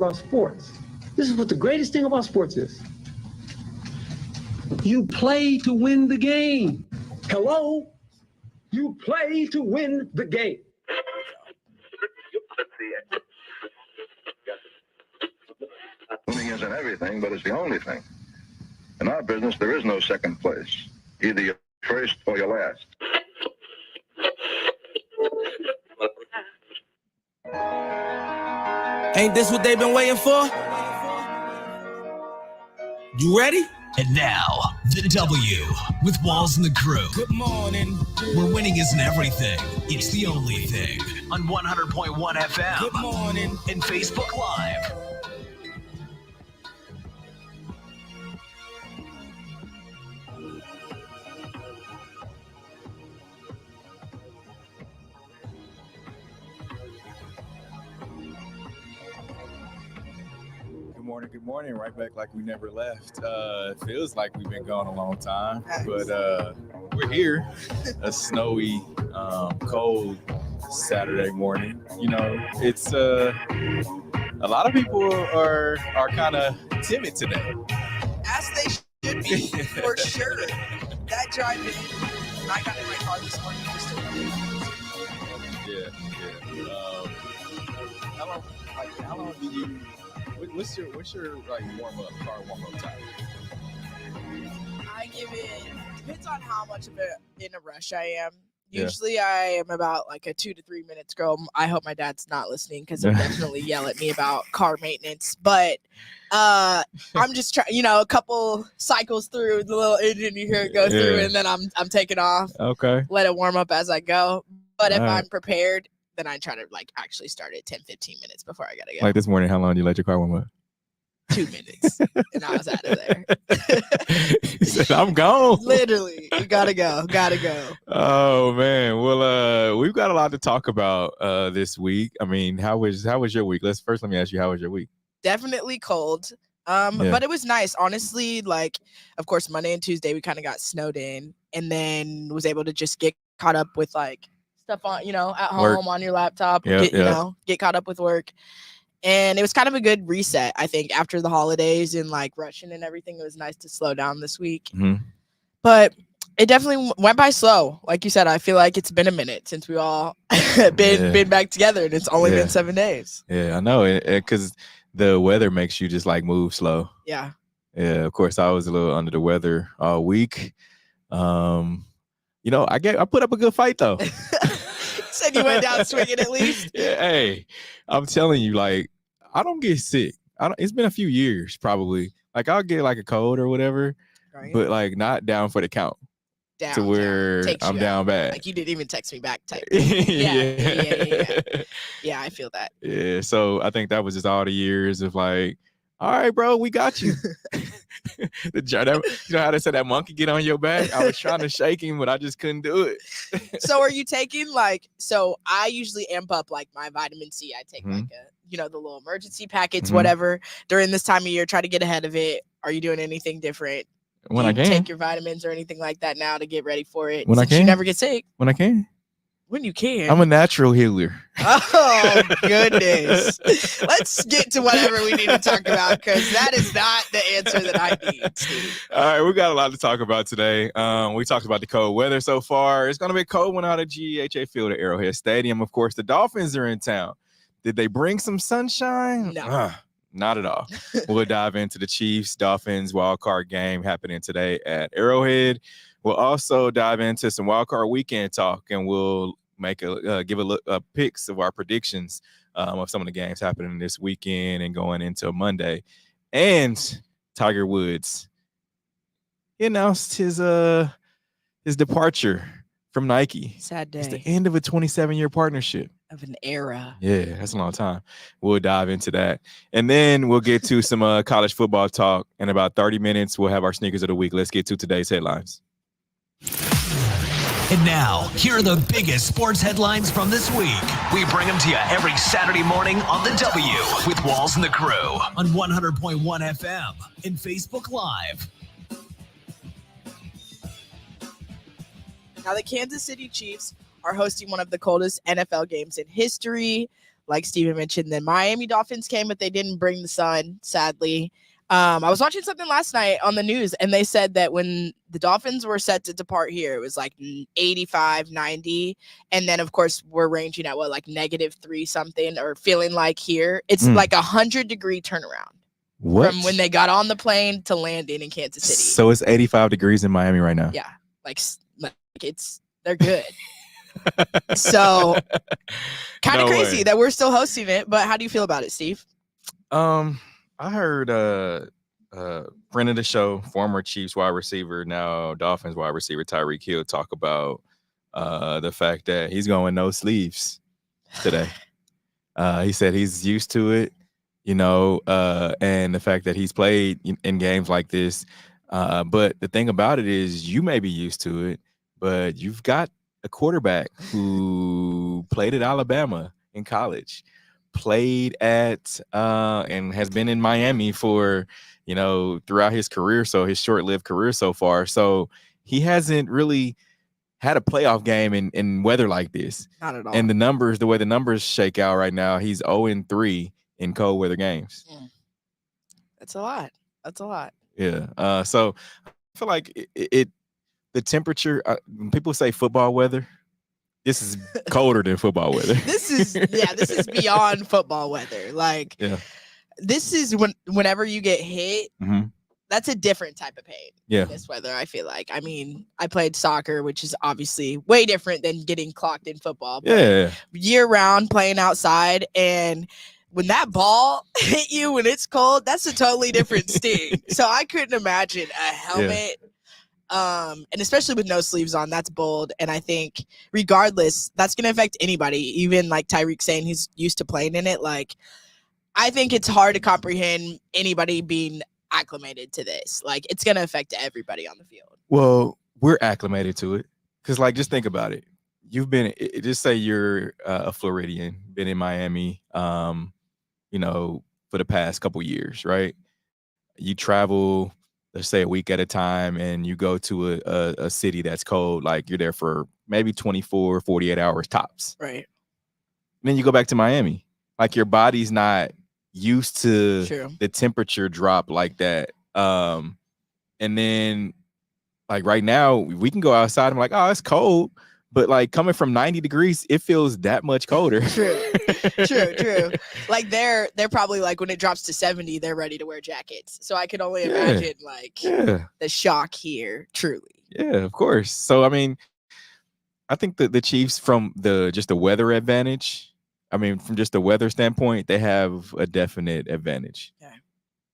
about sports. This is what the greatest thing about sports is. You play to win the game. Hello? You play to win the game. Winning isn't everything, but it's the only thing. In our business, there is no second place. Either you're first or you're last. Ain't this what they've been waiting for? You ready? And now, the W with Walls and the Crew. Good morning. Where winning isn't everything, it's the only thing. On 100.1 FM. Good morning. And Facebook Live. Good morning. Right back like we never left. It feels like we've been gone a long time, but we're here. A snowy, cold Saturday morning. You know, it's a lot of people are kind of timid today. As they should be, for sure. That drive in, I got in my car this morning just to Yeah. How long do you? What's your like car warm up time? I give it, depends on how much of it in a rush I am. Usually I am about like a 2 to 3 minutes girl. I hope my dad's not listening because he'll definitely yell at me about car maintenance. But I'm just trying, a couple cycles through the little engine, you hear it go through, and then I'm taking off. Okay. Let it warm up as I go. But if right. I'm prepared, then I try to actually start it 10, 15 minutes before I gotta go. Like this morning, how long did you let your car warm up? 2 minutes, and I was out of there. He said, I'm gone. Literally, you gotta go. Oh man, well, we've got a lot to talk about this week. I mean, how was your week? Let me ask you, how was your week? Definitely cold, but it was nice. Honestly, of course, Monday and Tuesday we kind of got snowed in, and then was able to just get caught up with stuff on, at home work. On your laptop, get caught up with work. And it was kind of a good reset, I think, after the holidays and rushing and everything. It was nice to slow down this week. Mm-hmm. But it definitely went by slow. Like you said, I feel like it's been a minute since we all been back together, and it's only been 7 days. Yeah, I know, because the weather makes you just move slow. Yeah. Yeah, of course, I was a little under the weather all week. I put up a good fight though. Said you went down swinging at least. Yeah, hey, I'm telling you, I don't get sick. It's been a few years probably. I'll get a cold or whatever, right. But not down for the count. Down, to where I'm down bad. You didn't even text me back type. Yeah. Yeah, I feel that. Yeah, so I think that was just all the years of all right, bro, we got you. You know how they said that monkey get on your back? I was trying to shake him, but I just couldn't do it. So are you taking so I usually amp up my vitamin C. I take the little emergency packets, whatever, during this time of year, try to get ahead of it. Are you doing anything different? When I can. Take your vitamins or anything like that now to get ready for it. When I can. You never get sick. When I can. When you can. I'm a natural healer. Oh, goodness. Let's get to whatever we need to talk about, because that is not the answer that I need, Steve. All right, we got a lot to talk about today. We talked about the cold weather so far. It's going to be a cold one out of GEHA Field at Arrowhead Stadium. Of course, the Dolphins are in town. Did they bring some sunshine? No. Not at all. We'll dive into the Chiefs-Dolphins wildcard game happening today at Arrowhead. We'll also dive into some wildcard weekend talk, and we'll give a look picks of our predictions of some of the games happening this weekend and going into Monday. And Tiger Woods, he announced his departure from Nike. Sad day. It's the end of a 27-year partnership. Of an era. Yeah, that's a long time. We'll dive into that. And then we'll get to some college football talk. In about 30 minutes, we'll have our sneakers of the week. Let's get to today's headlines. And now, here are the biggest sports headlines from this week. We bring them to you every Saturday morning on the W with Walls and the Crew on 100.1 FM and Facebook Live. Now, the Kansas City Chiefs are hosting one of the coldest NFL games in history. like Steven mentioned. Then Miami Dolphins came, but they didn't bring the sun, sadly. I was watching something last night on the news, and they said that when the Dolphins were set to depart here, it was like 85, 90. And then, of course, we're ranging at like -3 something, or feeling like here. It's like 100-degree turnaround. What? From when they got on the plane to landing in Kansas City. So it's 85 degrees in Miami right now. Yeah. Like they're good. So kind of crazy that we're still hosting it, but how do you feel about it, Steve? I heard friend of the show, former Chiefs wide receiver, now Dolphins wide receiver Tyreek Hill talk about the fact that he's going no sleeves today. He said he's used to it, and the fact that he's played in games like this. But the thing about it is you may be used to it, but you've got a quarterback who played at Alabama in college, played at and has been in Miami for, throughout his career. So his short-lived career so far. So he hasn't really had a playoff game in weather like this. Not at all. And the way the numbers shake out right now, he's 0-3 in cold weather games. That's a lot. Yeah. So I feel like the temperature, when people say football weather, this is colder than football weather. This is beyond football weather. Like, this is whenever you get hit, that's a different type of pain. Yeah. In this weather, I feel like. I mean, I played soccer, which is obviously way different than getting clocked in football. But Yeah. year round playing outside, and when that ball hit you when it's cold, that's a totally different sting. So I couldn't imagine a helmet. And especially with no sleeves on, that's bold. And I think regardless, that's going to affect anybody, even like Tyreek saying he's used to playing in it. Like, I think it's hard to comprehend anybody being acclimated to this. Like, it's going to affect everybody on the field. Well, we're acclimated to it because, like, just think about it. You've been, just say you're a Floridian, been in Miami, for the past couple years, right? You travel, let's say a week at a time, and you go to a city that's cold, like you're there for maybe 24, 48 hours tops. Right. And then you go back to Miami. Like, your body's not used to the temperature drop like that. And then, like, right now, we can go outside and like, oh, it's cold. But, like, coming from 90 degrees, it feels that much colder. True. Like, they're probably, like, when it drops to 70, they're ready to wear jackets. So I could only imagine, like, the shock here, truly. Yeah, of course. So, I mean, I think that the Chiefs, from just the weather advantage, from just the weather standpoint, they have a definite advantage. Yeah.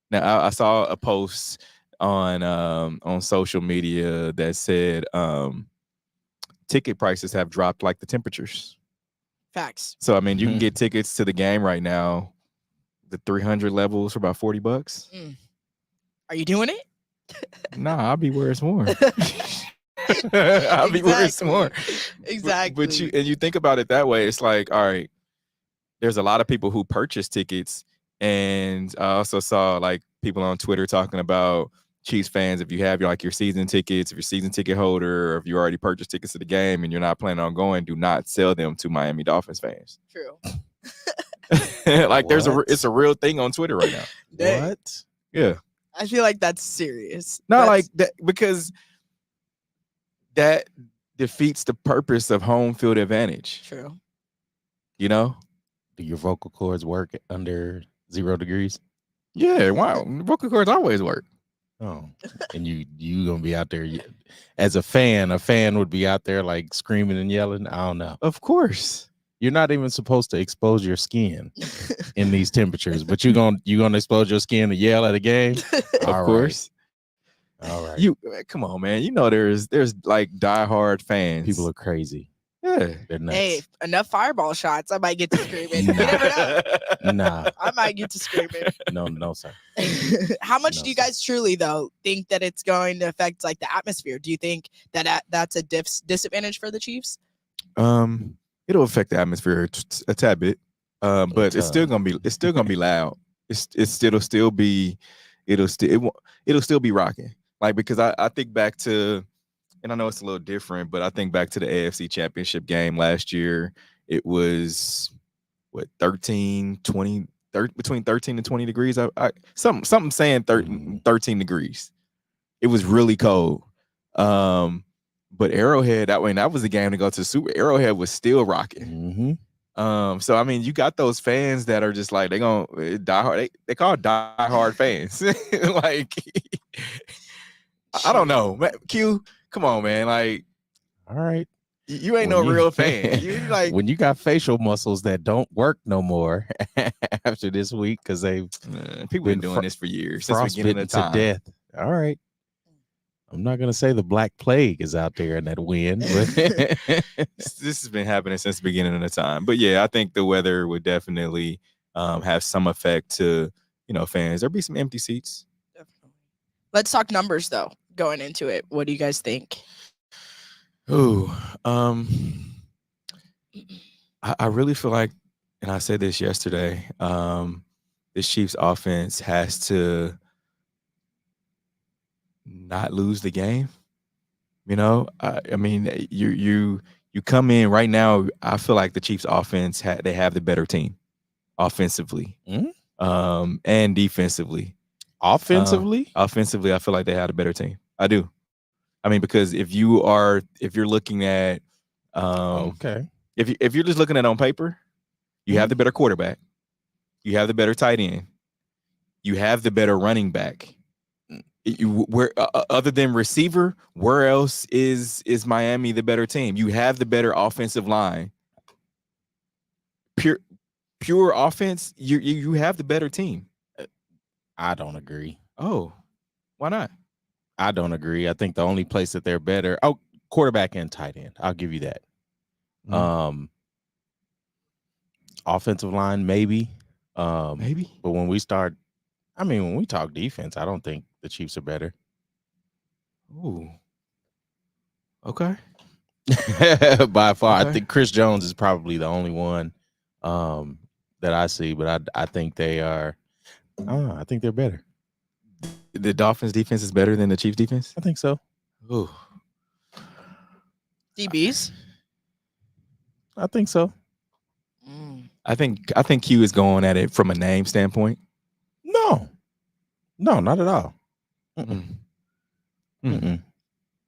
Now, I saw a post on social media that said ticket prices have dropped like the temperatures. Facts. So, you can get tickets to the game right now, the 300 levels for about $40. Are you doing it? Nah, I'll be where it's warm. I'll be where it's warm. Exactly. But you think about it that way, it's like, all right, there's a lot of people who purchase tickets, and I also saw like people on Twitter talking about Chiefs fans, if you have your season tickets, if you're a season ticket holder, or if you already purchased tickets to the game and you're not planning on going, do not sell them to Miami Dolphins fans. True. Like, it's a real thing on Twitter right now. Dang. What? Yeah. I feel like that's serious. No, like that, because that defeats the purpose of home field advantage. True. Do your vocal cords work under 0 degrees? Yeah, wow. Vocal cords always work. Oh, and you gonna be out there as a fan would be out there like screaming and yelling. I don't know. Of course. You're not even supposed to expose your skin in these temperatures, but you're gonna expose your skin to yell at a game. Of course. All right. Come on, man. There's like diehard fans. People are crazy. Yeah. They're nuts. Hey, enough fireball shots, I might get to screaming. You never know. Nah. I might get to screaming. No, sir. How much do you guys truly, though, think that it's going to affect like the atmosphere? Do you think that that's a disadvantage for the Chiefs? It'll affect the atmosphere a tad bit. But it's still gonna be loud. It'll still be rocking. Like, because I think back to, and I know it's a little different, but I think back to the AFC Championship game last year. It was 13, 20, between 13 and 20 degrees. Something saying 13 degrees. It was really cold. But Arrowhead, that was the game to go to. Super Arrowhead was still rocking. So I mean, you got those fans that are just like they gonna die hard. They call die hard fans. Like, I don't know, Q. Come on, man. Like, all right, you ain't no real fan. You like when you got facial muscles that don't work no more after this week because they've people been doing this for years since beginning of time. To death. All right. I'm not gonna say the Black Plague is out there in that wind, but this has been happening since the beginning of the time. But yeah, I think the weather would definitely have some effect to fans. There'll be some empty seats. Definitely. Let's talk numbers though. Going into it, what do you guys think? Ooh, I really feel like, and I said this yesterday, this Chiefs offense has to not lose the game. I mean, you come in right now. I feel like the Chiefs offense they have the better team offensively, and defensively. Offensively, I feel like they had a better team. I do. I mean, because if you're looking at, if you're just looking at it on paper, you have the better quarterback, you have the better tight end, you have the better running back. Where other than receiver, where else is Miami the better team? You have the better offensive line. Pure offense, you have the better team. I don't agree. Oh, why not? I don't agree. I think the only place that they're better, quarterback and tight end. I'll give you that. Offensive line, maybe. Maybe. But when we talk defense, I don't think the Chiefs are better. Ooh. Okay. By far. Okay. I think Chris Jones is probably the only one that I see, but I think they are. I think they're better. The Dolphins defense is better than the Chiefs defense? I think so. Ooh. DBs? I think so. I think Q is going at it from a name standpoint. No, not at all.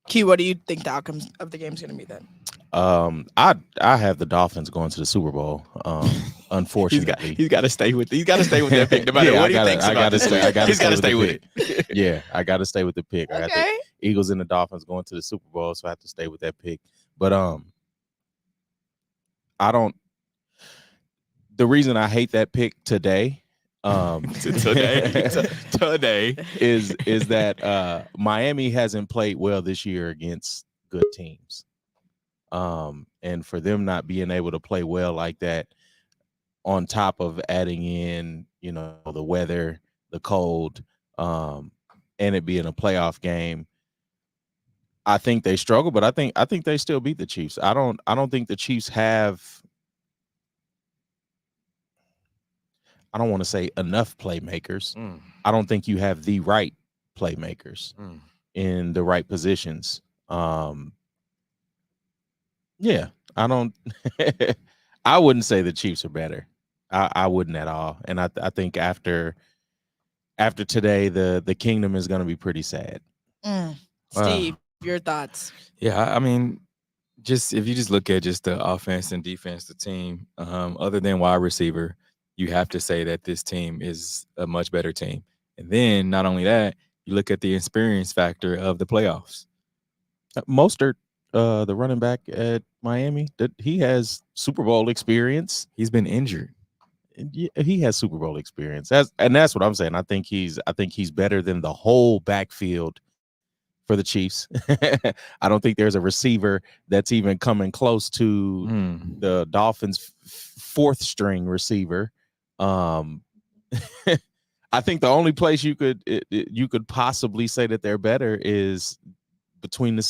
Q, what do you think the outcomes of the game is going to be then? I have the Dolphins going to the Super Bowl. Unfortunately, he's got to stay with that pick. No matter what he thinks about it, he's got to stay with it. Yeah, I got to stay with the pick. Okay. I got the Eagles and the Dolphins going to the Super Bowl, so I have to stay with that pick. But I don't. The reason I hate that pick today, today is that Miami hasn't played well this year against good teams. And for them not being able to play well like that, on top of adding in, the weather, the cold, and it being a playoff game, I think they struggle, but I think they still beat the Chiefs. I don't think the Chiefs have, I don't want to say enough playmakers. I don't think you have the right playmakers in the right positions. Yeah, I don't. I wouldn't say the Chiefs are better. I wouldn't at all. And I think after today, the kingdom is going to be pretty sad. Steve, your thoughts? Yeah, I mean, if you just look at just the offense and defense, the team, other than wide receiver, you have to say that this team is a much better team. And then not only that, you look at the experience factor of the playoffs. Mostert, the running back at Miami, that he has Super Bowl experience. He's been injured. He has Super Bowl experience. That's what I'm saying. I think he's better than the whole backfield for the Chiefs. I don't think there's a receiver that's even coming close to the Dolphins' fourth string receiver. I think the only place you could possibly say that they're better is between the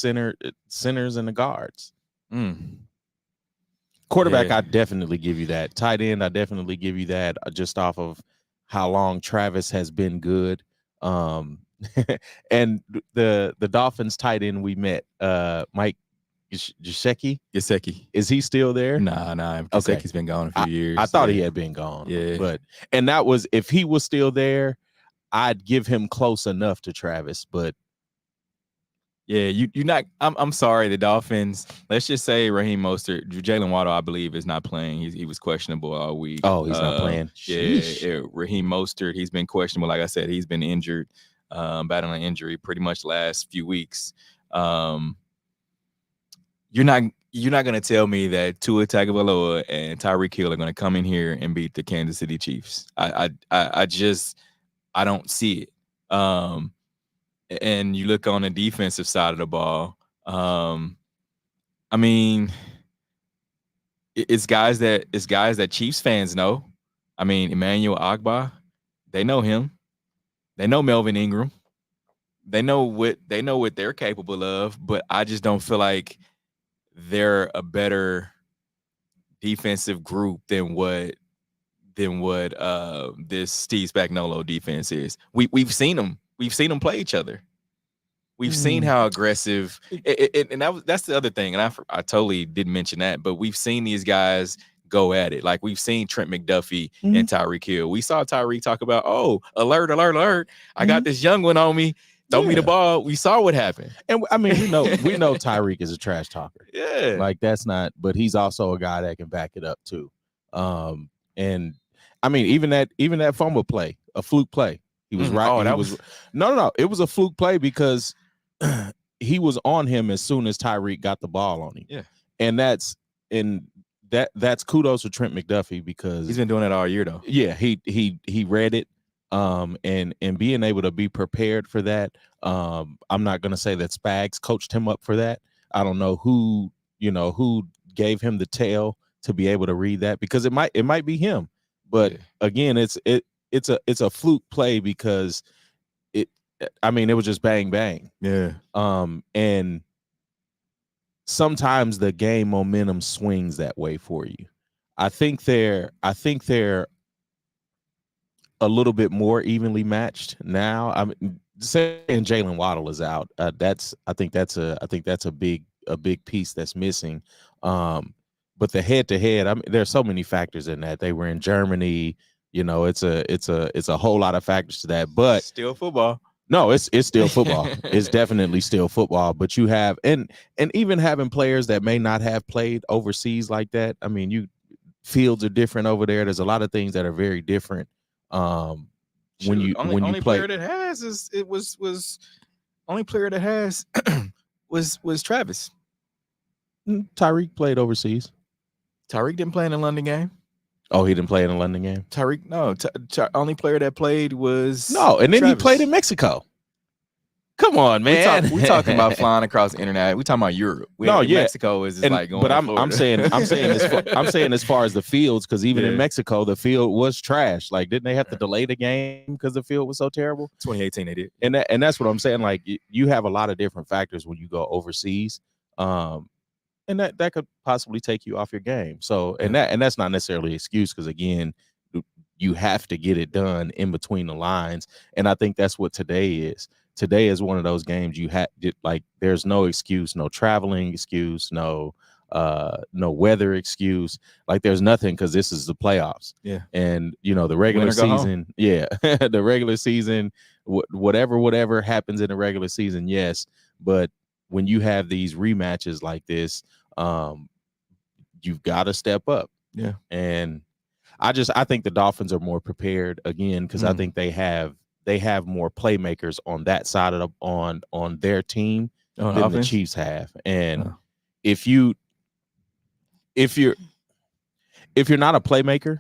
centers and the guards. Quarterback, I definitely give you that. Tight end, I definitely give you that, just off of how long Travis has been good. And the Dolphins tight end we met, Mike Gesicki? Gesicki. Is he still there? Nah. Gesicki's been gone a few years. I thought he had been gone. Yeah. And that was, if he was still there, I'd give him close enough to Travis, but yeah, you're not. I'm sorry, the Dolphins. Let's just say Raheem Mostert, Jalen Waddle, I believe, is not playing. He was questionable all week. Oh, he's not playing. Yeah, Raheem Mostert, he's been questionable. Like I said, he's been injured, battling injury pretty much last few weeks. You're not gonna tell me that Tua Tagovailoa and Tyreek Hill are gonna come in here and beat the Kansas City Chiefs. I don't see it. And you look on the defensive side of the ball. I mean, it's guys that Chiefs fans know. I mean, Emmanuel Ogbah, they know him. They know Melvin Ingram. They know what they're capable of. But I just don't feel like they're a better defensive group than what this Steve Spagnuolo defense is. We've seen them. We've seen them play each other. We've seen how aggressive, and that's the other thing. And I totally didn't mention that, but we've seen these guys go at it. Like we've seen Trent McDuffie and Tyreek Hill. We saw Tyreek talk about, alert. I got this young one on me. Throw me the ball. We saw what happened. And I mean, we know Tyreek is a trash talker. Yeah. Like that's not, but he's also a guy that can back it up too. And I mean, even that fumble play, a fluke play. He was right. Oh, no. It was a fluke play because he was on him as soon as Tyreek got the ball on him. Yeah. And that's kudos to Trent McDuffie because he's been doing it all year though. Yeah, he read it. And being able to be prepared for that. I'm not gonna say that Spags coached him up for that. I don't know who gave him the tail to be able to read that because it might be him. But again, it's a fluke play because it was just bang bang. Yeah. And sometimes the game momentum swings that way for you. I think they're a little bit more evenly matched now. I'm saying Jalen Waddle is out. I think that's a big piece that's missing. But the head to head, there's so many factors in that. They were in Germany. It's a whole lot of factors to that. But still football. No, it's still football. It's definitely still football. But you have and even having players that may not have played overseas like that. I mean, fields are different over there. There's a lot of things that are very different. When you play, player that has only player that has was Travis. Tyreek played overseas. Tyreek didn't play in the London game. Oh, he didn't play in the London game. Tyreek, no. Only player that played was and then Travis. He played in Mexico. Come on, man. We talking about flying across the internet. We talking about Europe. Mexico is like going. But I'm saying as far as the fields, because even in Mexico, the field was trash. Like, didn't they have to delay the game because the field was so terrible? 2018, they did. And that's what I'm saying. Like, you have a lot of different factors when you go overseas, and that could possibly take you off your game. So, and that's not necessarily an excuse because again, you have to get it done in between the lines, and I think that's what today is. Today is one of those games there's no excuse, no traveling excuse, no weather excuse. Like there's nothing because this is the playoffs. Yeah. And the regular season, the regular season, whatever happens in the regular season, yes. But when you have these rematches like this, you've got to step up. Yeah. And I think the Dolphins are more prepared again because I think they have more playmakers on that side of on their team than offense? The Chiefs have. And if you're not a playmaker,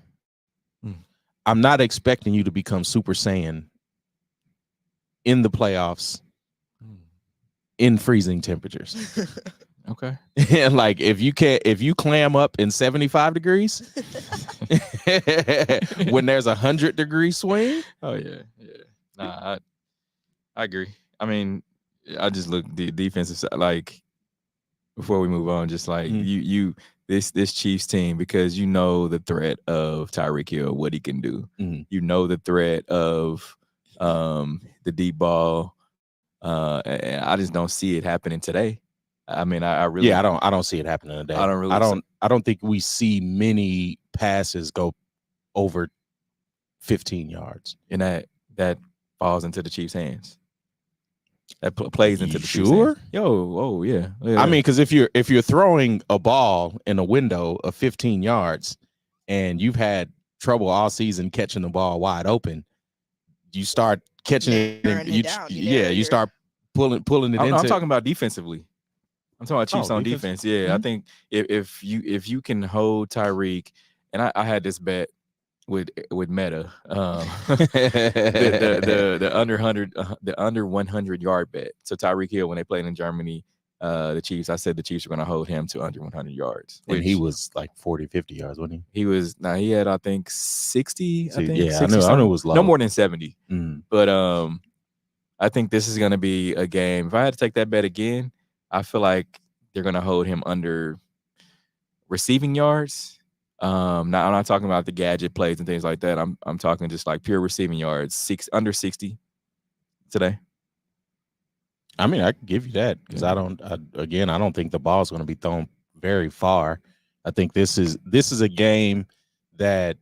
I'm not expecting you to become Super Saiyan in the playoffs in freezing temperatures. Okay. And like if you clam up in 75 degrees when there's 100-degree swing. Oh yeah. Nah, I agree. I mean, I just look the defensive side. Like before we move on, just like this Chiefs team, because the threat of Tyreek Hill, what he can do. Mm-hmm. The threat of the deep ball, and I just don't see it happening today. I mean, I really, I don't see it happening today. I don't really I don't think we see many passes go over 15 yards. and that falls into the Chiefs' hands. That plays into the Chiefs' sure. hands. Oh yeah. I mean, because if you're throwing a ball in a window of 15 yards and you've had trouble all season catching the ball wide open, you start catching it, and you start pulling it into. I'm talking about defensively. I'm talking about Chiefs on defense. Yeah, Mm-hmm. I think if you can hold Tyreek, and I had this bet with Meta, the under 100 yard bet. So Tyreek Hill, when they played in Germany, the Chiefs, I said the Chiefs were going to hold him to under 100 yards. And he was like 40, 50 yards, wasn't he? He had I think 60. I think yeah, 60 I know it was low. No more than 70. Mm. But I think this is going to be a game. If I had to take that bet again, I feel like they're going to hold him under receiving yards. Now I'm not talking about the gadget plays and things like that. I'm talking just like pure receiving yards, under 60 today. I mean, I can give you that because I don't think the ball's going to be thrown very far. I think this is a game that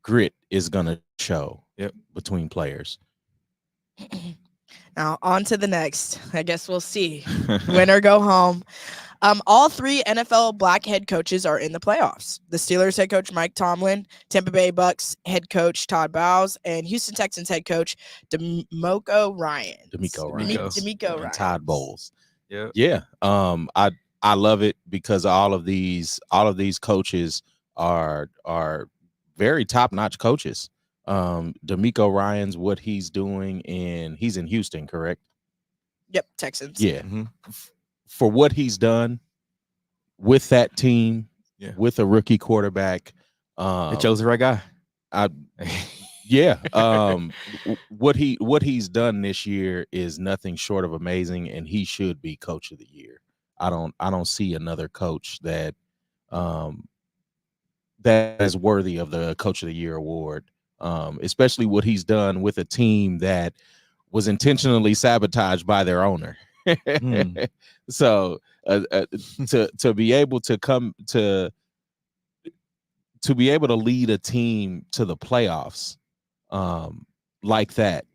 grit is going to show between players. Now on to the next. I guess we'll see. Win or go home. All three NFL black head coaches are in the playoffs. The Steelers head coach Mike Tomlin, Tampa Bay Bucks head coach Todd Bowles, and Houston Texans head coach DeMeco Ryans. And Todd Bowles. Yeah. I love it because all of these coaches are very top-notch coaches. DeMeco Ryans, what he's doing he's in Houston, correct? Yep, Texans. Yeah. Mm-hmm. For what he's done with that team, with a rookie quarterback, they chose the right guy. What he's done this year is nothing short of amazing, and he should be coach of the year. I don't see another coach that is worthy of the coach of the year award. Especially what he's done with a team that was intentionally sabotaged by their owner. So to be able to come to be able to lead a team to the playoffs like that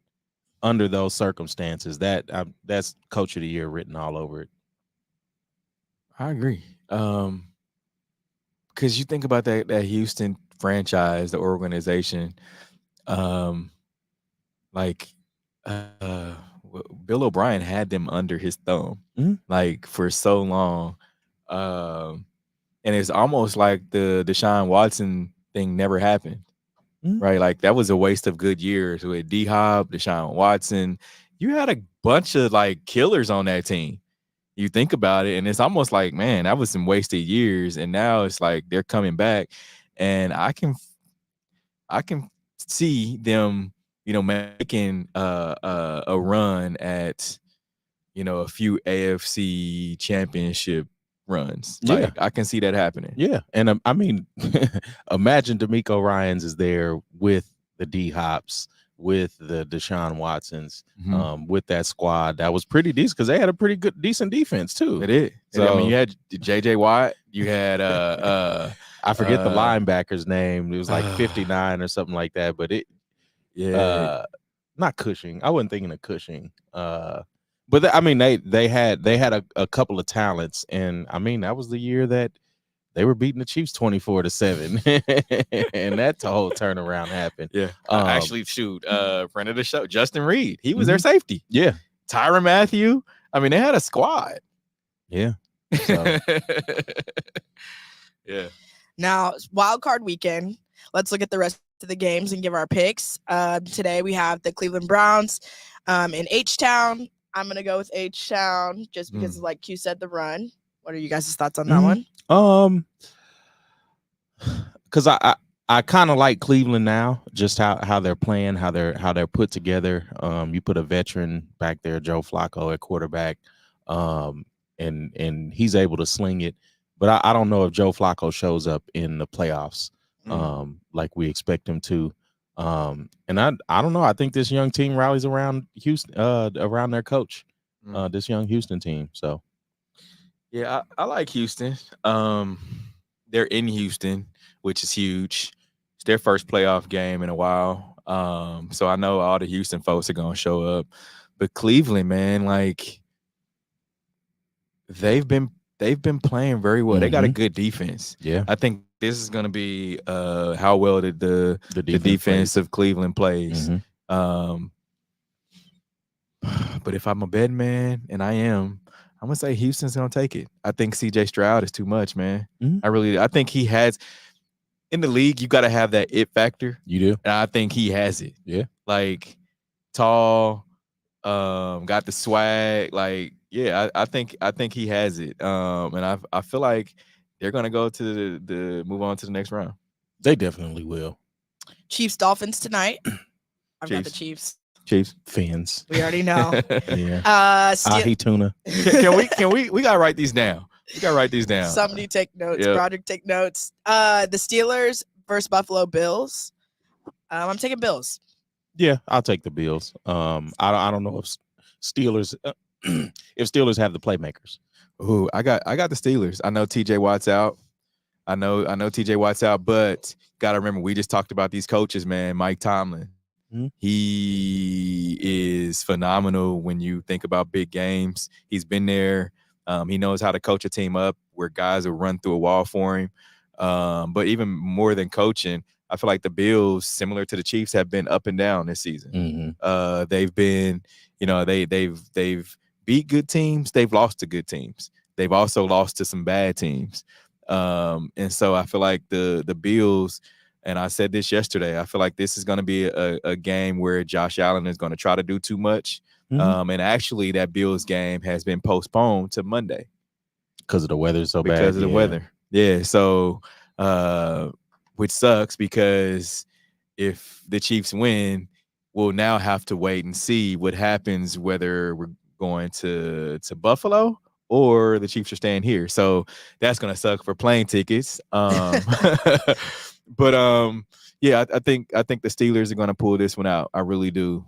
under those circumstances, that's coach of the year written all over it. I agree. Because you think about that Houston franchise, the organization, Bill O'Brien had them under his thumb, like for so long, and it's almost like the Deshaun Watson thing never happened, right? Like that was a waste of good years with D-Hop, Deshaun Watson. You had a bunch of like killers on that team. You think about it, and it's almost like, man, that was some wasted years, and now it's like they're coming back, and I can see them, making a run at, a few AFC championship runs. Like, I can see that happening. Yeah, and I mean, imagine DeMeco Ryans is there with the D-Hops, with the Deshaun Watsons, with that squad that was pretty decent because they had a pretty decent defense too. It is. So I mean, you had JJ Watt, you had I forget the linebacker's name. It was like 59 or something like that. But not Cushing. I wasn't thinking of Cushing. But I mean, they had a couple of talents, and I mean that was the year that they were beating the Chiefs 24-7, and that whole turnaround happened. Yeah, actually, friend of the show, Justin Reed, he was their safety. Yeah, Tyrann Mathieu. I mean, they had a squad. Yeah. So. Yeah. Now, wild card weekend. Let's look at the rest of the games and give our picks. Today we have the Cleveland Browns in H-Town. I'm gonna go with H-Town just because, like Q said, the run. What are you guys' thoughts on that one? Because I kind of like Cleveland now, just how they're playing, how they're put together. You put a veteran back there, Joe Flacco at quarterback, and he's able to sling it. But I don't know if Joe Flacco shows up in the playoffs like we expect him to. And I don't know. I think this young team rallies around Houston, around their coach, this young Houston team. So Yeah, I like Houston. They're in Houston, which is huge. It's their first playoff game in a while. So I know all the Houston folks are gonna show up. But Cleveland, man, like they've been playing very well. They got a good defense. Yeah. I think this is gonna be how well did the defense of Cleveland plays. But if I'm a betting man, and I am, I'm gonna say Houston's gonna take it. I think CJ Stroud is too much, man. I think he has in the league, you gotta have that it factor. You do. And I think he has it. Yeah. Like tall, got the swag. Like, yeah, I think he has it. And I feel like they're gonna go to the move on to the next round. They definitely will. Chiefs Dolphins tonight. I've got the Chiefs. Chiefs fans. We already know. Yeah. Ahi tuna. Can we gotta write these down. We gotta write these down. Somebody take notes. Yep. Broderick, take notes. The Steelers versus Buffalo Bills. I'm taking Bills. Yeah, I'll take the Bills. I don't know if Steelers if Steelers have the playmakers. Ooh, I got the Steelers. I know TJ Watt's out. I know TJ Watt's out, but gotta remember we just talked about these coaches, man. Mike Tomlin. He is phenomenal when you think about big games. He's been there. He knows how to coach a team up where guys will run through a wall for him. But even more than coaching, I feel like the Bills, similar to the Chiefs, have been up and down this season. They've been, they've beat good teams. They've lost to good teams. They've also lost to some bad teams. And so I feel like the Bills, and I said this yesterday, I feel like this is going to be a game where Josh Allen is going to try to do too much. And actually that Bills game has been postponed to Monday. Because of the weather so bad. Because of the weather. Yeah. So, which sucks because if the Chiefs win, we'll now have to wait and see what happens, whether we're going to Buffalo or the Chiefs are staying here. So that's going to suck for plane tickets. But yeah, I think the Steelers are going to pull this one out. I really do.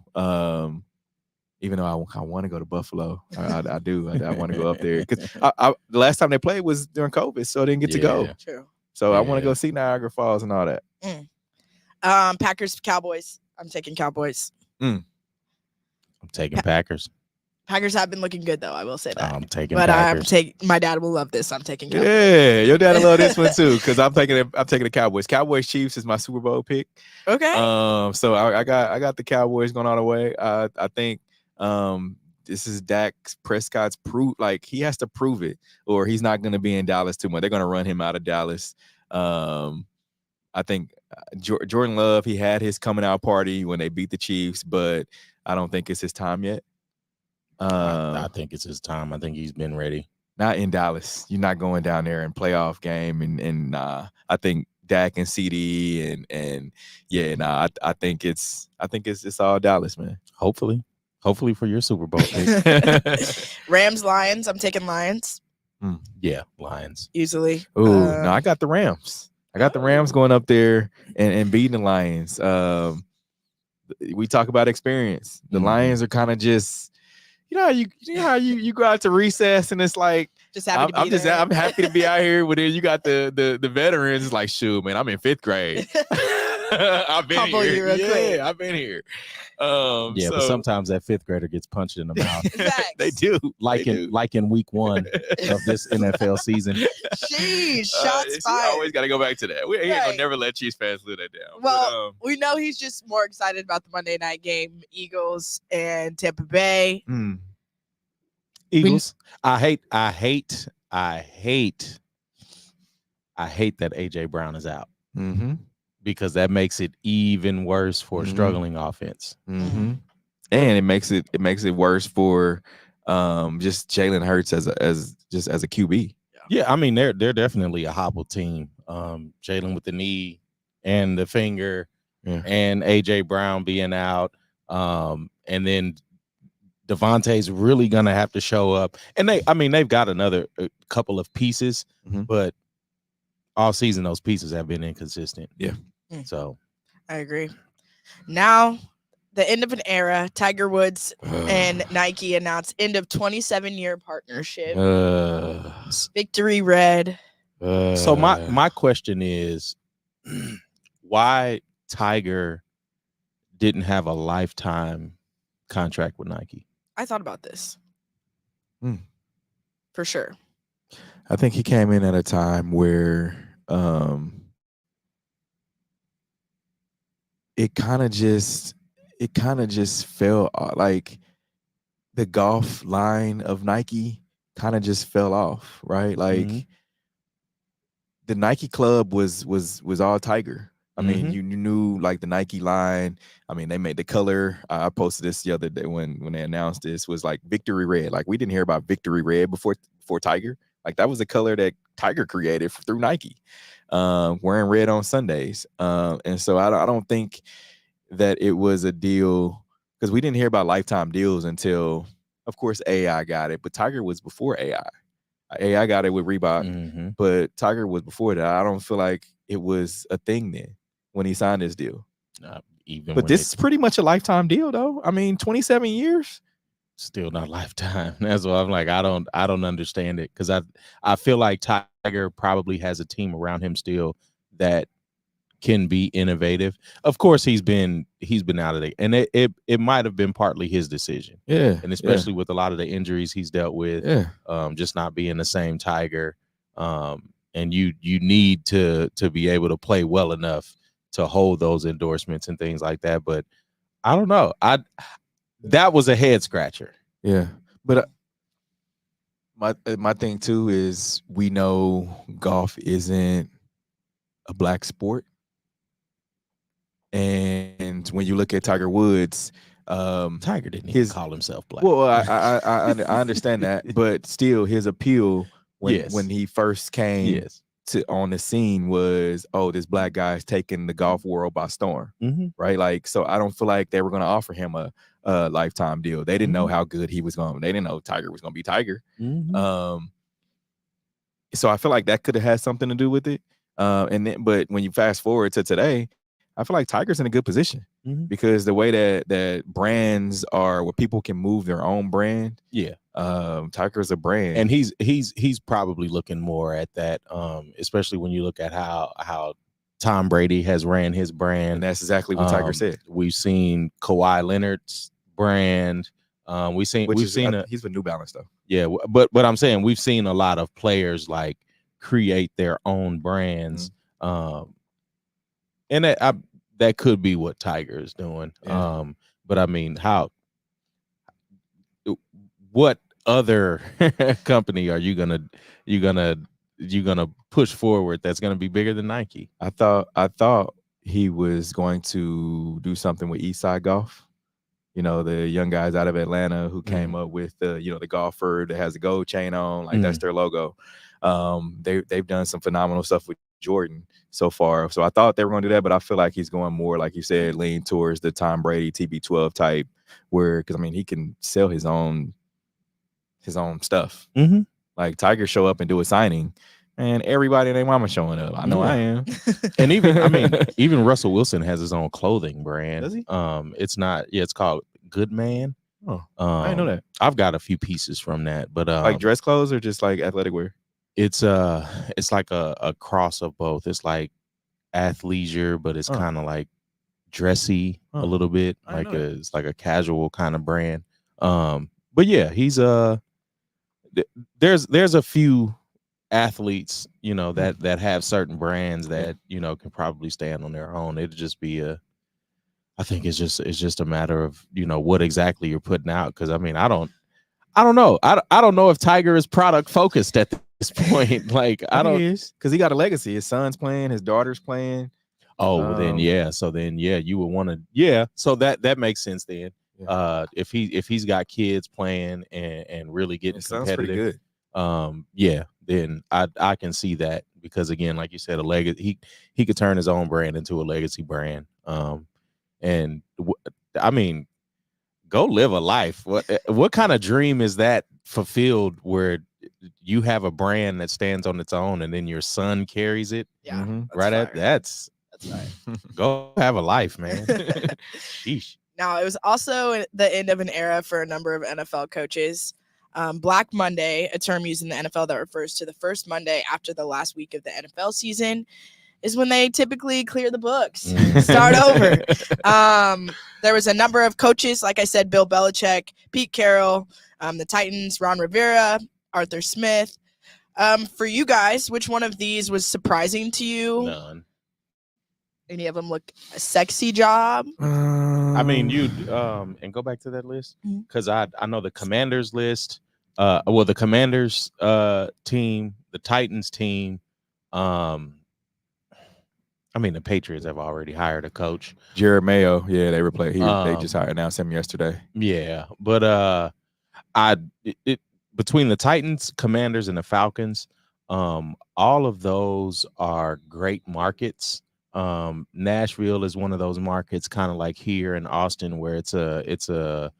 Even though I want to go to Buffalo, I do. I want to go up there because the last time they played was during COVID, so I didn't get to go. True. So I want to go see Niagara Falls and all that. Packers, Cowboys. I'm taking Cowboys. I'm taking Packers. Packers have been looking good, though. I will say that. I'm taking but Packers. My dad will love this. I'm taking Cowboys. Yeah, your dad will love this one too because I'm taking the Cowboys. Cowboys Chiefs is my Super Bowl pick. Okay. So I got the Cowboys going all the way. I think this is Dak Prescott's proof. Like he has to prove it, or he's not going to be in Dallas too much. They're going to run him out of Dallas. I think Jordan Love, he had his coming out party when they beat the Chiefs, but I don't think it's his time yet. I think it's his time. I think he's been ready. Not in Dallas. You're not going down there in playoff game, and I think Dak and CD and yeah, I think it's all Dallas, man. Hopefully for your Super Bowl pick. Rams, Lions. I'm taking Lions. Yeah, Lions. Easily. Oh, no, I got the Rams. I got the Rams going up there and beating the Lions. We talk about experience. The Lions are kind of just, how you go out to recess and it's like, just happy to be there. I'm happy to be out here. But then you got the veterans. It's like, shoot, man, I'm in 5th grade. I've been here. Yeah, I've been here. But sometimes that 5th grader gets punched in the mouth. They do. Like in week 1 of this NFL season. Jeez, shots fired. Always got to go back to that. We ain't gonna never let Chiefs fans live that down. Well, we know he's just more excited about the Monday night game, Eagles and Tampa Bay. Eagles. I hate that AJ Brown is out. Because that makes it even worse for a struggling offense. And it makes it worse for just Jalen Hurts as a QB. Yeah, I mean they're definitely a hobble team. Jalen with the knee and the finger, and AJ Brown being out, and then Devontae's really gonna have to show up. And they've got another couple of pieces, but all season those pieces have been inconsistent. Yeah. So I agree. Now the end of an era. Tiger Woods and Nike announced end of 27-year partnership. Victory red. So my question is, why Tiger didn't have a lifetime contract with Nike? I thought about this. Hmm. For sure. I think he came in at a time where it kind of just fell like the golf line of Nike kind of just fell off, right? Like the Nike club was all Tiger. I mean, you knew like the Nike line. I mean, they made the color. I posted this the other day when they announced this was like victory red. Like we didn't hear about victory red before Tiger. Like that was a color that Tiger created through Nike, wearing red on Sundays. And so I don't think that it was a deal because we didn't hear about lifetime deals until, of course, AI got it. But Tiger was before AI. AI got it with Reebok, but Tiger was before that. I don't feel like it was a thing then when he signed this deal. But this is pretty much a lifetime deal, though. I mean, 27 years. Still not lifetime. That's why I'm like, I don't understand it because I feel like Tiger probably has a team around him still that can be innovative. Of course, he's been out of it, and it might have been partly his decision. Yeah, and especially with a lot of the injuries he's dealt with. Yeah, just not being the same Tiger. And you need to be able to play well enough to hold those endorsements and things like that. But I don't know. That was a head scratcher. Yeah, but my thing too is we know golf isn't a black sport, and when you look at Tiger Woods, Tiger didn't even call himself black. Well, I understand that, but still, his appeal when he first came on the scene was, oh, this black guy's taking the golf world by storm, right? Like, so I don't feel like they were going to offer him a lifetime deal. They didn't know how good he was going. They didn't know Tiger was going to be Tiger. So I feel like that could have had something to do with it. But when you fast forward to today, I feel like Tiger's in a good position because the way that brands are, where people can move their own brand. Yeah. Tiger's a brand, and he's probably looking more at that, especially when you look at how Tom Brady has ran his brand. And that's exactly what Tiger said. We've seen Kawhi Leonard's brand. He's with New Balance though. Yeah, but I'm saying we've seen a lot of players like create their own brands. And that could be what Tiger is doing. Yeah. But I mean, what other company are you gonna push forward that's gonna be bigger than Nike? I thought he was going to do something with Eastside Golf. You know, the young guys out of Atlanta who came up with the golfer that has the gold chain on, like that's their logo. They've done some phenomenal stuff with Jordan so far. So I thought they were going to do that, but I feel like he's going more, like you said, lean towards the Tom Brady TB12 type, because I mean he can sell his own stuff. Like Tiger show up and do a signing, and everybody and their mama showing up. I know I am. And even Russell Wilson has his own clothing brand. Does he? It's called Good Man. Oh, I didn't know that. I've got a few pieces from that, but like dress clothes or just like athletic wear? It's like a cross of both. It's like athleisure, but it's kind of like dressy a little bit. Like it's like a casual kind of brand. But yeah, he's there's a few athletes, that have certain brands that, can probably stand on their own. It'd just be I think it's just a matter of, what exactly you're putting out. Cause I mean, I don't know. I don't know if Tiger is product focused at this point. Like I don't, because he got a legacy. His son's playing, his daughter's playing. Oh, then yeah. So then you would want to. Yeah. So that makes sense then. Yeah. If he's got kids playing and really getting competitive, yeah, then I can see that, because again, like you said, a legacy. He could turn his own brand into a legacy brand. And I mean, go live a life. What kind of dream is that fulfilled where you have a brand that stands on its own and then your son carries it? Yeah, that's right. Go have a life, man. Sheesh. Now, it was also the end of an era for a number of NFL coaches. Black Monday, a term used in the NFL that refers to the first Monday after the last week of the NFL season, is when they typically clear the books, start over. There was a number of coaches, like I said, Bill Belichick, Pete Carroll, the Titans, Ron Rivera, Arthur Smith. For you guys, which one of these was surprising to you? None. Any of them look a sexy job? I mean, you and go back to that list because I know the Commanders list. The Commanders team, the Titans team. I mean, the Patriots have already hired a coach, Jared Mayo. Yeah, they they just announced him yesterday. Yeah, but between the Titans, Commanders, and the Falcons, all of those are great markets. Nashville is one of those markets, kind of like here in Austin, where it's a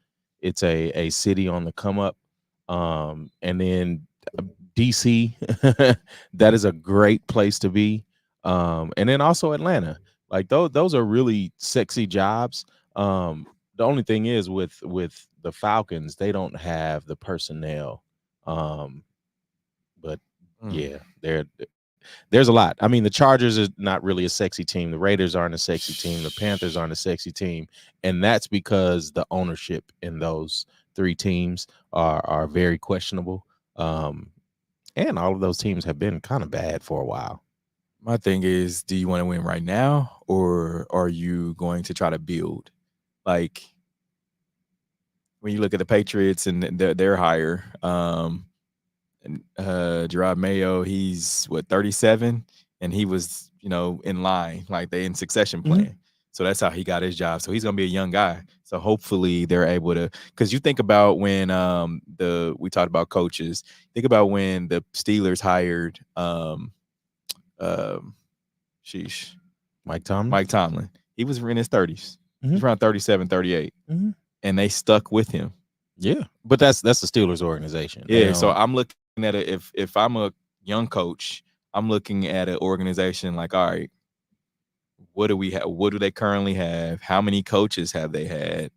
city on the come up. And then DC, that is a great place to be. And then also Atlanta, like those are really sexy jobs. The only thing is with the Falcons, they don't have the personnel. But yeah, there's a lot. I mean, the Chargers are not really a sexy team. The Raiders aren't a sexy team. The Panthers aren't a sexy team. And that's because the ownership in those three teams are very questionable. And all of those teams have been kind of bad for a while. My thing is, do you want to win right now, or are you going to try to build? Like, when you look at the Patriots and their hire, Gerard Mayo, he's 37, and he was, in line, like they in succession plan. So that's how he got his job. So he's gonna be a young guy. So hopefully they're able to, because you think about when we talked about coaches. Think about when the Steelers hired Mike Tomlin. He was in his 30s. He was around 37, 38. And they stuck with him. Yeah, but that's the Steelers organization. Yeah, so I'm looking at it. If I'm a young coach, I'm looking at an organization like, all right, what do we have? What do they currently have? How many coaches have they had?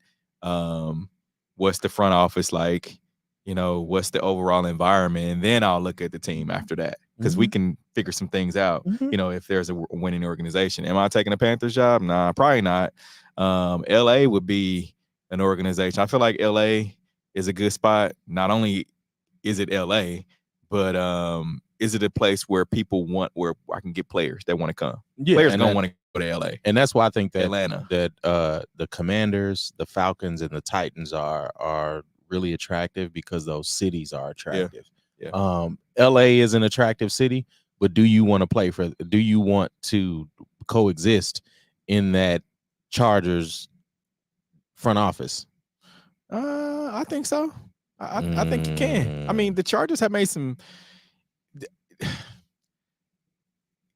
What's the front office like? What's the overall environment? And then I'll look at the team after that, because we can figure some things out. If there's a winning organization. Am I taking a Panthers job? Nah, probably not. LA would be an organization. I feel like LA is a good spot. Not only is it LA, but is it a place where people where I can get players that want to come? Yeah, players don't want to go to LA. And that's why I think that Atlanta, that the Commanders, the Falcons, and the Titans are really attractive because those cities are attractive. Yeah. LA is an attractive city, but do you want to coexist in that Chargers front office? I think so. I think you can. I mean, the Chargers have made some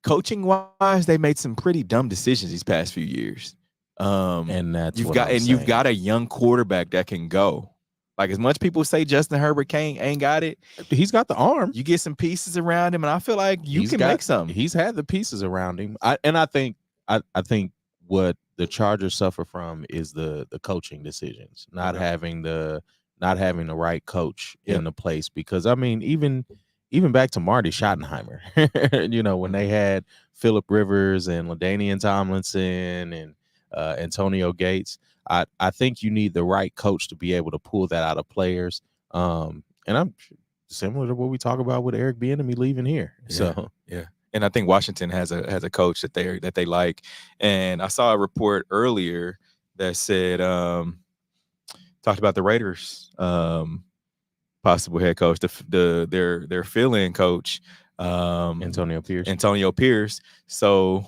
coaching wise, they made some pretty dumb decisions these past few years. And that's you've got a young quarterback that can go. Like, as much people say Justin Herbert ain't got it, he's got the arm. You get some pieces around him, and I feel like you can make something. He's had the pieces around him. I think what the Chargers suffer from is the coaching decisions, not having the right coach in the place. Because I mean, even back to Marty Schottenheimer, when they had Phillip Rivers and LaDainian Tomlinson and Antonio Gates. I think you need the right coach to be able to pull that out of players. And I'm similar to what we talk about with Eric Bieniemy leaving here. So yeah. And I think Washington has a coach that they like. And I saw a report earlier that said talked about the Raiders possible head coach, their fill-in coach, Antonio Pierce. So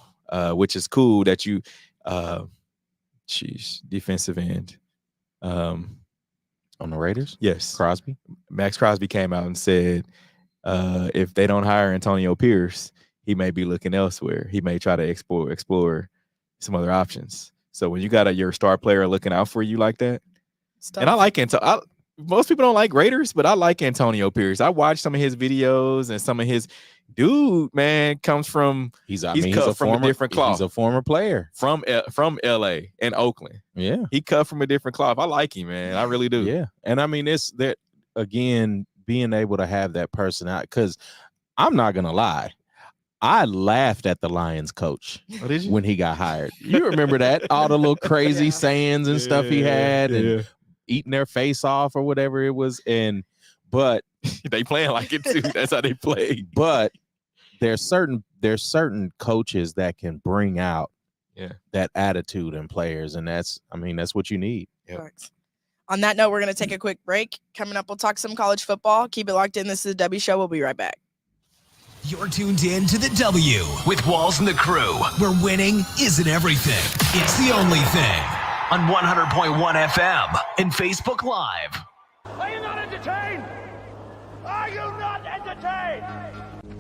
which is cool that you defensive end. On the Raiders? Yes. Crosby? Max Crosby came out and said if they don't hire Antonio Pierce, he may be looking elsewhere. He may try to explore some other options. So when you got your star player looking out for you like that, and I like Antonio. Most people don't like Raiders, but I like Antonio Pierce. I watched some of his videos and some of his dude, man, comes from He's cut a from former, a different cloth. He's a former player from LA and Oakland. Yeah. He cut from a different cloth. I like him, man. I really do. Yeah. And I mean, it's that, again, being able to have that personality, because I'm not gonna lie, I laughed at the Lions coach when he got hired. You remember that? All the little crazy sayings and stuff he had and eating their face off or whatever it was. But they playing like it too. That's how they play. But there's certain coaches that can bring out that attitude in players, and that's what you need. Yep. On that note, we're going to take a quick break. Coming up, we'll talk some college football. Keep it locked in. This is the W Show. We'll be right back. You're tuned in to the W with Walls and the Crew, where winning isn't everything. It's the only thing. On 100.1 FM and Facebook Live. Are you not entertained? Are you not entertained?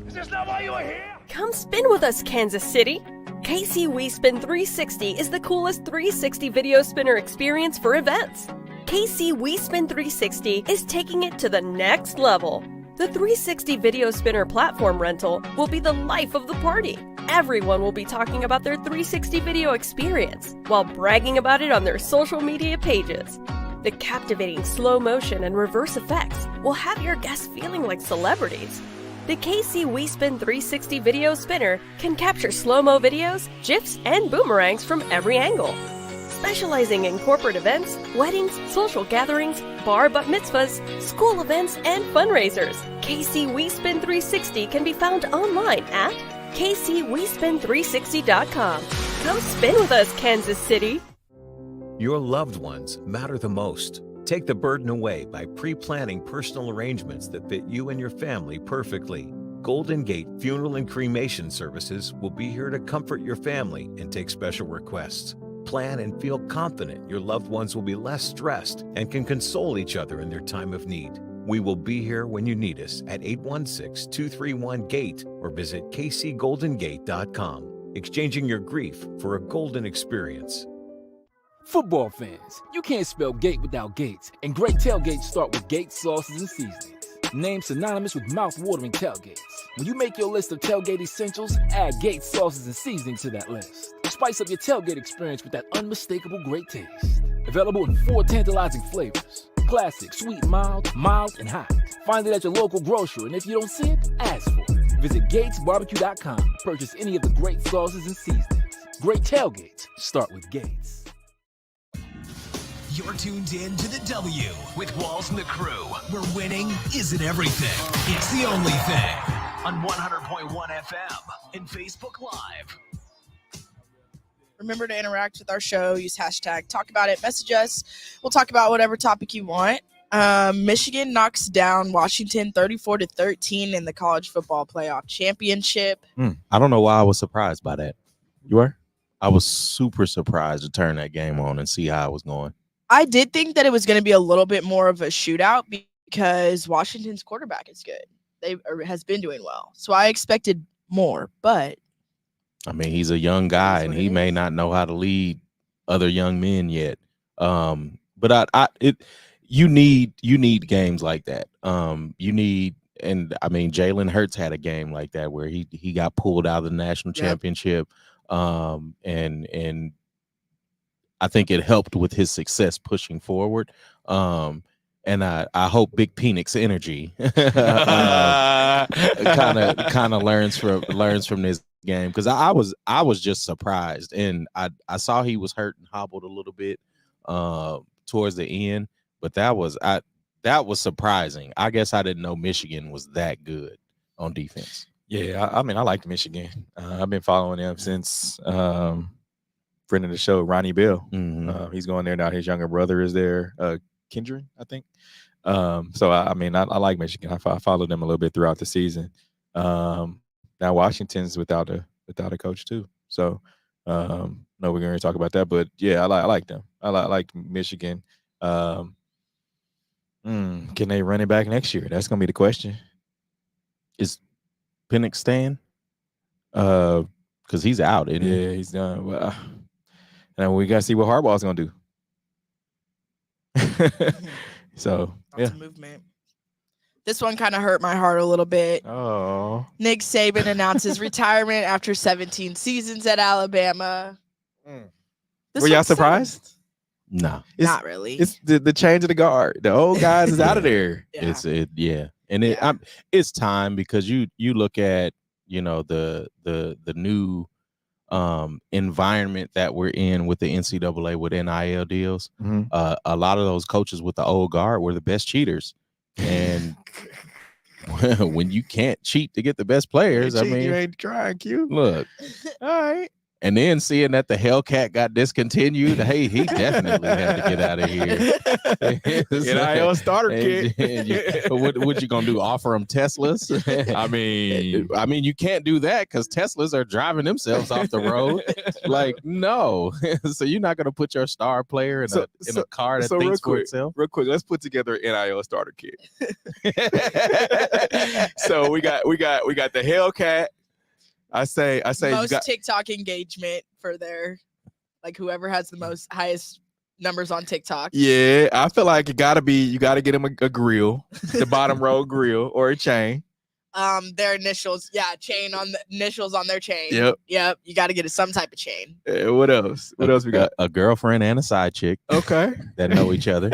Is this not why you are here? Come spin with us, Kansas City. KC WeSpin 360 is the coolest 360 video spinner experience for events. KC WeSpin 360 is taking it to the next level. The 360 video spinner platform rental will be the life of the party. Everyone will be talking about their 360 video experience while bragging about it on their social media pages. The captivating slow motion and reverse effects will have your guests feeling like celebrities. The KC WeSpin 360 video spinner can capture slow-mo videos, GIFs, and boomerangs from every angle. Specializing in corporate events, weddings, social gatherings, bar bat mitzvahs, school events, and fundraisers, KC WeSpin 360 can be found online at kcwespin360.com. Come spin with us, Kansas City. Your loved ones matter the most. Take the burden away by pre-planning personal arrangements that fit you and your family perfectly. Golden Gate Funeral and Cremation Services will be here to comfort your family and take special requests. Plan and feel confident your loved ones will be less stressed and can console each other in their time of need. We will be here when you need us at 816-231-GATE or visit kcgoldengate.com. Exchanging your grief for a golden experience. Football fans, you can't spell gate without Gates, and great tailgates start with Gates sauces and seasonings. Named synonymous with mouth-watering tailgates. When you make your list of tailgate essentials, add Gates sauces and seasonings to that list. Spice up your tailgate experience with that unmistakable great taste. Available in 4 tantalizing flavors. Classic, sweet, mild, and hot. Find it at your local grocer, and if you don't see it, ask for it. Visit GatesBarbecue.com. Purchase any of the great sauces and seasonings. Great tailgates start with Gates. You're tuned in to the W with Walls and the Crew, where winning isn't everything. It's the only thing. On 100.1 FM and Facebook Live. Remember to interact with our show. Use hashtag talk about it. Message us. We'll talk about whatever topic you want. Michigan knocks down Washington 34-13 in the college football playoff championship. I don't know why I was surprised by that. You were? I was super surprised to turn that game on and see how it was going. I did think that it was going to be a little bit more of a shootout because Washington's quarterback is good. Has been doing well. So I expected more, but I mean, he's a young guy and he may not know how to lead other young men yet. But you need games like that. Jalen Hurts had a game like that where he got pulled out of the national championship. And I think it helped with his success pushing forward. And I hope Big Phoenix Energy kind of learns from this game, because I was just surprised, and I saw he was hurt and hobbled a little bit towards the end, but that was surprising. I guess I didn't know Michigan was that good on defense. Yeah, I mean, I like Michigan. I've been following them since friend of the show, Ronnie Bell. Mm-hmm. He's going there now. His younger brother is there, Kendron, I think. So I like Michigan. I followed them a little bit throughout the season. Now Washington's without a coach too. So no, we're going to talk about that. But yeah, I like them. I like Michigan. Can they run it back next year? That's going to be the question. Is Penix staying? Because he's out. Yeah, he's done. Well, and we got to see what Harbaugh's going to do. So Lots of movement. This one kind of hurt my heart a little bit. Oh. Nick Saban announces retirement after 17 seasons at Alabama. Were y'all surprised? No, not really. It's the change of the guard. The old guys is out of there. Yeah. It's time because you look at the new environment that we're in with the NCAA with NIL deals. A lot of those coaches with the old guard were the best cheaters, and when you can't cheat to get the best players, you ain't trying, Q. Look, all right. And then seeing that the Hellcat got discontinued, hey, he definitely had to get out of here. NIL starter kit. What you gonna do? Offer them Teslas? I mean, you can't do that because Teslas are driving themselves off the road. Like, no. So you're not gonna put your star player in a car that thinks for itself. Real quick, let's put together an NIL starter kit. So we got the Hellcat. I say most TikTok engagement for their, like, whoever has the highest numbers on TikTok. Yeah, I feel like you got to get them a grill, the bottom row grill or a chain. Their initials, chain on the initials on their chain. Yep. You got to get some type of chain. What else? What else we got? A girlfriend and a side chick. Okay. That know each other.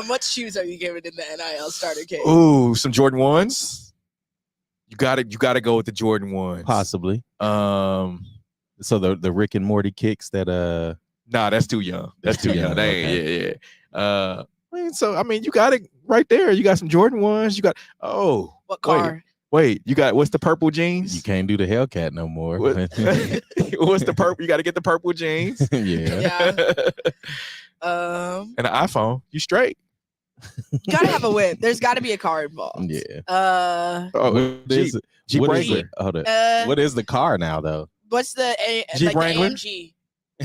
What shoes are you giving in the NIL starter kit? Ooh, some Jordan 1s. You gotta go with the Jordan 1s. Possibly. So the Rick and Morty kicks that nah, that's too young. That's too young. Okay. So I mean, you got it right there. You got some Jordan 1s. You got what car? Wait, you got what's the purple jeans? You can't do the Hellcat no more. What's the purple? You got to get the purple jeans. Yeah. And an iPhone. You straight. You gotta have a win. There's got to be a car involved. Yeah. Jeep Wrangler. What is the car now though? What's the Jeep Wrangler? AMG?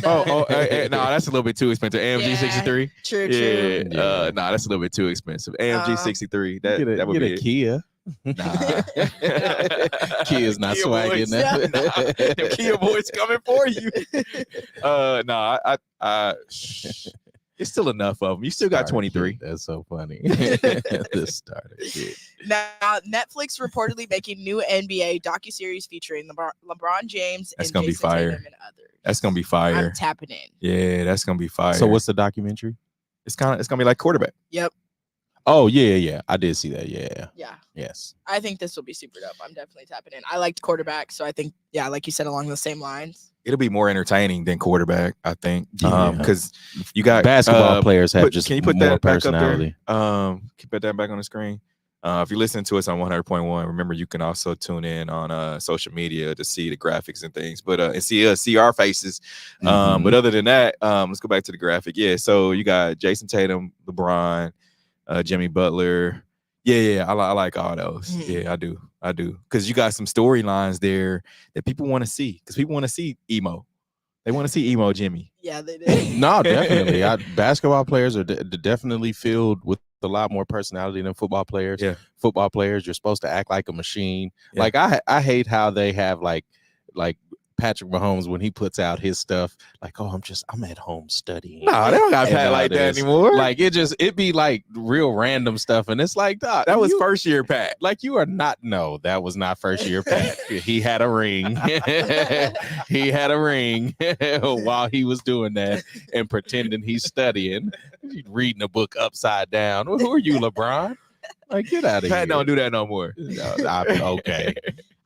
No, that's a little bit too expensive. AMG 63. True. Yeah. That's a little bit too expensive. AMG 63. That would be a Kia. Nah. Kia's not swagging that. The Kia boys coming for you. It's still enough of them. You still got 23. That's so funny. The starter kit. Now, Netflix reportedly making new NBA docuseries featuring LeBron James That's and gonna Jason be fire. Tatum and others. That's gonna be fire. I'm tapping in. Yeah, that's gonna be fire. So what's the documentary? It's gonna be like quarterback. Yep. Oh yeah. I did see that. Yeah. Yes. I think this will be super dope. I'm definitely tapping in. I liked quarterback, so I think like you said, along the same lines. It'll be more entertaining than quarterback, I think, because you got basketball players have just can you put more that back personality. Up there? Can you put that back on the screen? If you're listening to us on 100.1, remember you can also tune in on social media to see the graphics and things, but and see our faces. But other than that, let's go back to the graphic. Yeah, so you got Jason Tatum, LeBron, Jimmy Butler. Yeah, I like all those. Yeah, I do. Because you got some storylines there that people want to see. Because people want to see emo. They want to see emo Jimmy. Yeah, they do. No, definitely. Basketball players are definitely filled with a lot more personality than football players. Yeah. Football players, you're supposed to act like a machine. Yeah. Like I hate how they have like Patrick Mahomes when he puts out his stuff, like, I'm at home studying. No, they don't got Pat like that anymore. Like it be like real random stuff, and it's like, Doc, that was first year Pat. Like you are not. No, that was not first year Pat. He had a ring. He had a ring while he was doing that and pretending he's studying, reading a book upside down. Who are you, LeBron? Like, get out of here. Pat don't do that no more. No, okay.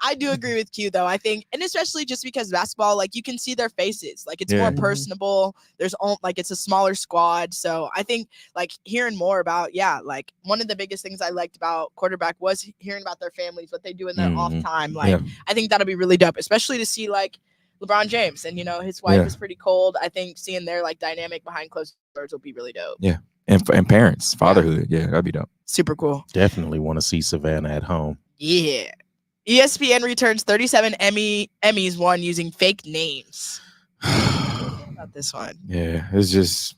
I do agree with Q though. I think, and especially just because basketball, like you can see their faces, like it's more personable. There's like it's a smaller squad, so I think like hearing more about like one of the biggest things I liked about quarterback was hearing about their families, what they do in their off time. Like I think that'll be really dope, especially to see like LeBron James and his wife is pretty cold. I think seeing their like dynamic behind closed doors will be really dope. Yeah, and parents, fatherhood. Yeah, that'd be dope. Super cool. Definitely want to see Savannah at home. Yeah. ESPN returns 37 Emmys won using fake names. About this one. Yeah, it's just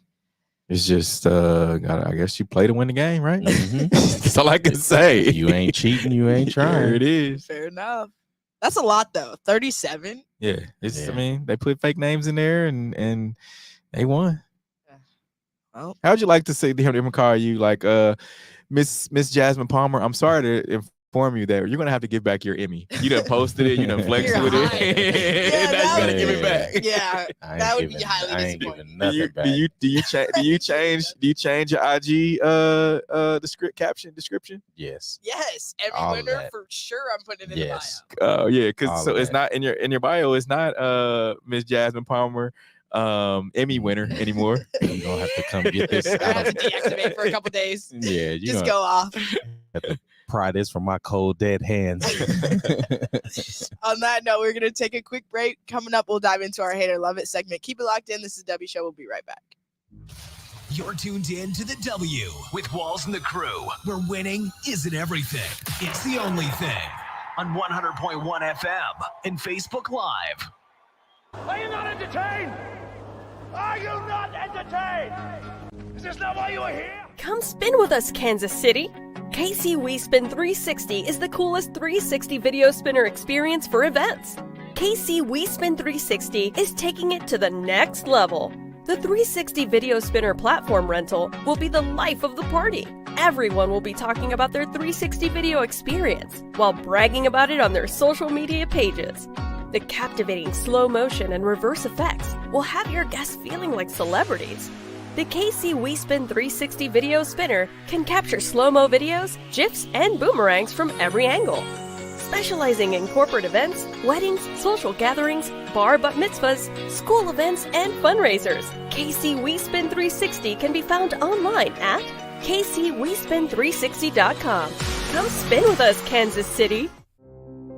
I guess you play to win the game, right? That's all I can say. You ain't cheating, you ain't trying. There it is. Fair enough. That's a lot though. 37. Yeah, I mean, they put fake names in there and they won. Well, how'd you like to see him call you like Mr. Miss Jasmine Palmer, I'm sorry to inform you that you're gonna have to give back your Emmy. You done posted it, you done flexed with it, and now you gotta give it back. Yeah, that would be highly I ain't disappointing. giving nothing back. Do you change your IG the script caption description? Yes. Yes, every All of winner that. for sure. I'm putting it in Yes. the bio. Oh yeah, All because so of it's that. not in your bio. It's not Miss Jasmine Palmer Emmy winner anymore. You're gonna have to come get this. I have to deactivate for a couple days. Yeah, you Just gonna go off. have to pry this from my cold dead hands. On that note, we're gonna take a quick break. Coming up, we'll dive into our Hate or Love It segment. Keep it locked in. This is W Show. We'll be right back. You're tuned in to the W with Walls and the Crew, where winning isn't everything. It's the only thing. On 100.1 FM and Facebook Live. Are you not entertained? Are you not entertained? Is this not why you are here? Come spin with us, Kansas City. KC We Spin 360 is the coolest 360 video spinner experience for events. KC We Spin 360 is taking it to the next level. The 360 video spinner platform rental will be the life of the party. Everyone will be talking about their 360 video experience while bragging about it on their social media pages. The captivating slow motion and reverse effects will have your guests feeling like celebrities. The KC We Spin 360 video spinner can capture slow-mo videos, GIFs, and boomerangs from every angle. Specializing in corporate events, weddings, social gatherings, bar bat mitzvahs, school events, and fundraisers, KC We Spin 360 can be found online at kcwespin360.com. Come spin with us, Kansas City.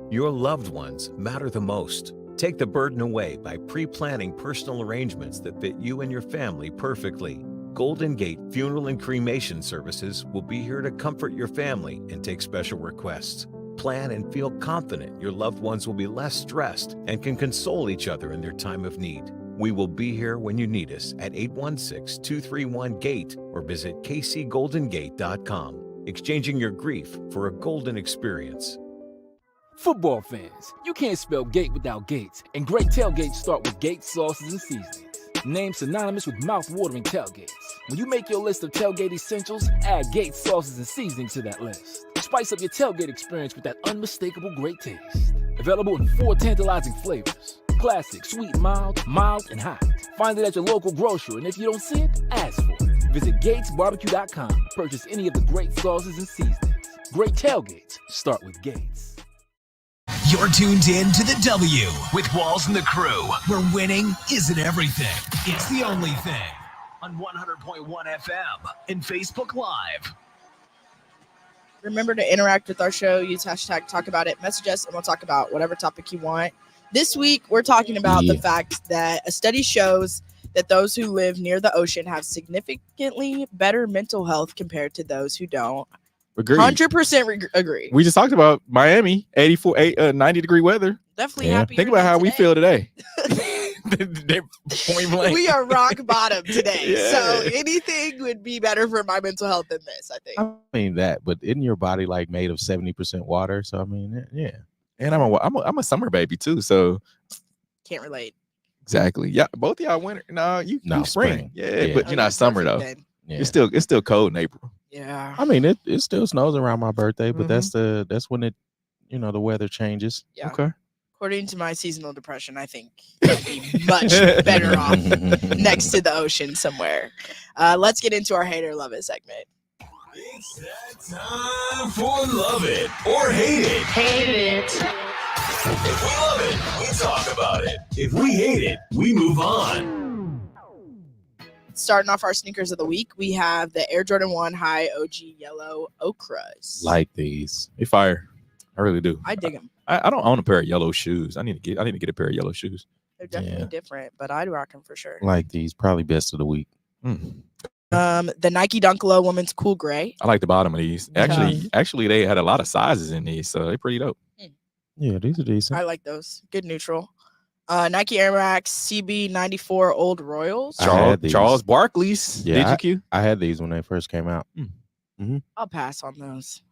Your loved ones matter the most. Take the burden away by pre-planning personal arrangements that fit you and your family perfectly. Golden Gate Funeral and Cremation Services will be here to comfort your family and take special requests. Plan and feel confident your loved ones will be less stressed and can console each other in their time of need. We will be here when you need us at 816-231-GATE or visit kcgoldengate.com, exchanging your grief for a golden experience. Football fans, you can't spell gate without Gates, and great tailgates start with Gates sauces and seasonings. Named synonymous with mouth-watering tailgates. When you make your list of tailgate essentials, add Gates sauces and seasonings to that list. Spice up your tailgate experience with that unmistakable great taste. Available in 4 tantalizing flavors. Classic, sweet, mild, and hot. Find it at your local grocer, and if you don't see it, ask for it. Visit GatesBarbecue.com. Purchase any of the great sauces and seasonings. Great tailgates start with Gates. You're tuned in to the W with Walls and the Crew, where winning isn't everything. It's the only thing. On 100.1 FM and Facebook Live. Remember to interact with our show. Use hashtag talk about it. Message us, and we'll talk about whatever topic you want. This week, we're talking about the fact that a study shows that those who live near the ocean have significantly better mental health compared to those who don't. Agreed. 100% agree. We just talked about Miami, 90 degree weather. Definitely happy. Think about how we feel today. They're point blank. We are rock bottom today. Yeah. So anything would be better for my mental health than this, I think. I mean that, but isn't your body like made of 70% water? So I mean, yeah. And I'm a summer baby too, so Can't relate. exactly. Yeah, both of y'all winter. No, you spring. Yeah, but you're not summer though. Yeah. It's still cold in April. Yeah. I mean, it still snows around my birthday, but that's when it, the weather changes. Yeah. Okay. According to my seasonal depression, I think I'd be much better off next to the ocean somewhere. Let's get into our Hate or Love It segment. It's that time for Love It or Hate It. Hate it. If we love it, we talk about it. If we hate it, we move on. Starting off our sneakers of the week, we have the Air Jordan 1 High OG Yellow Ochras. Like these. They fire. I really do. I dig them. I don't own a pair of yellow shoes. I need to get a pair of yellow shoes. They're definitely different, but I'd rock them for sure. Like these, probably best of the week. The Nike Dunk Low Women's Cool Gray. I like the bottom of these. Actually, they had a lot of sizes in these, so they're pretty dope. Yeah, these are decent. I like those. Good neutral. Nike Air Max CB94 Old Royals. Charles Barkley's. Yeah, Did you? I had these when they first came out. I'll pass on those.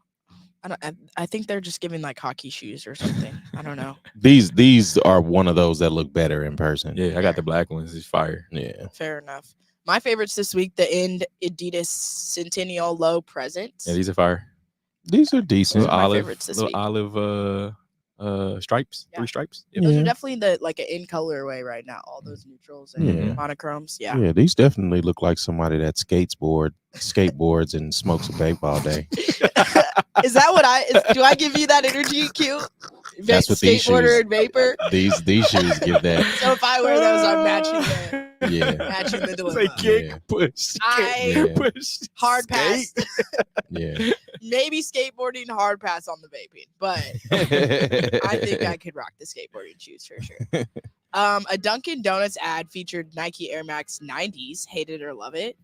I think they're just giving like hockey shoes or something. I don't know. These are one of those that look better in person. Yeah, I got the black ones. It's fire. Yeah. Fair enough. My favorites this week, the End Adidas Centennial Low Presents. Yeah, these are fire. These are decent. Those are my favorites this week. Olive stripes, Yeah. 3 stripes. Those are definitely an in colorway right now. All those neutrals and monochromes. Yeah. Yeah, these definitely look like somebody that skateboards and smokes a vape all day. Is that do I give you that energy, Q? That's what these skateboarder shoes. and vapor. These shoes give that. So if I wear those, I'm matching Yeah. the dilemma. Kick, push, push, hard pass. Yeah. Maybe skateboarding, hard pass on the vaping, but I think I could rock the skateboarding shoes for sure. A Dunkin' Donuts ad featured Nike Air Max 90s. Hate it or love it.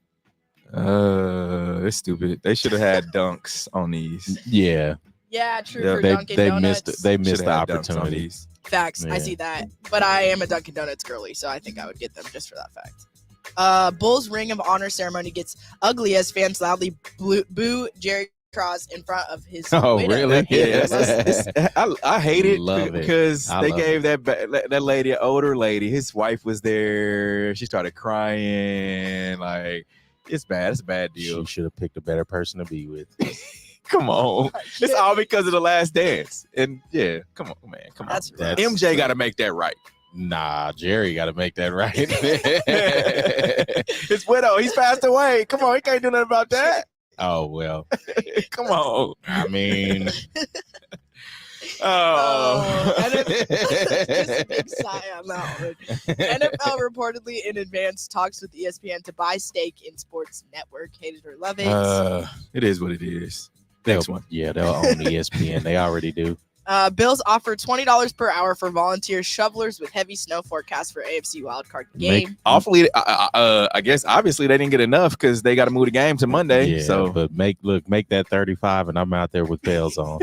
It's stupid. They should have had dunks on these. Yeah. Yeah, true. Yeah, For Dunkin' Donuts. They missed Should've the had dunks on opportunity. these. Facts. Yeah. I see that. But I am a Dunkin' Donuts girly, so I think I would get them just for that fact. Bulls Ring of Honor ceremony gets ugly as fans loudly boo Jerry Cross in front of his Oh, widow. really? Yeah, I hate it Love it. because I they love gave that lady, an older lady, his wife was there. She started crying. Like, it's bad. It's a bad deal. She should have picked a better person to be with. Come on. It's all because of The Last Dance. And yeah, come on, man. Come on. That's rough. MJ got to make that right. Nah, Jerry got to make that right. His widow, he's passed away. Come on, he can't do nothing about that. Oh, well. Come on. I mean. Just a big sigh on that one. NFL reportedly in advance talks with ESPN to buy stake in Sports Network. Hate it or love it. It is what it is. Next one. Yeah, they'll own ESPN. They already do. Bills offer $20 per hour for volunteer shovelers with heavy snow forecast for AFC wildcard game. Awfully, I guess obviously they didn't get enough because they got to move the game to Monday. Yeah, so, but make that 35, and I'm out there with bells on. on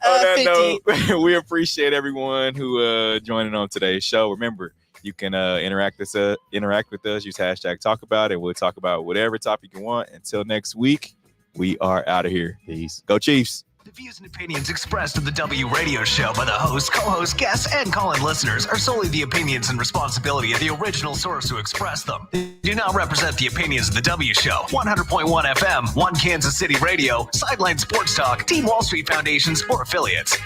that note, we appreciate everyone who joining on today's show. Remember, you can interact with us. Use hashtag talk about it. We'll talk about whatever topic you want. Until next week, we are out of here. Peace. Go Chiefs. The views and opinions expressed in the W Radio Show by the host, co-host, guests, and call-in listeners are solely the opinions and responsibility of the original source who expressed them. They do not represent the opinions of the W Show, 100.1 FM, One Kansas City Radio, Sideline Sports Talk, Team Wall Street Foundations, or affiliates.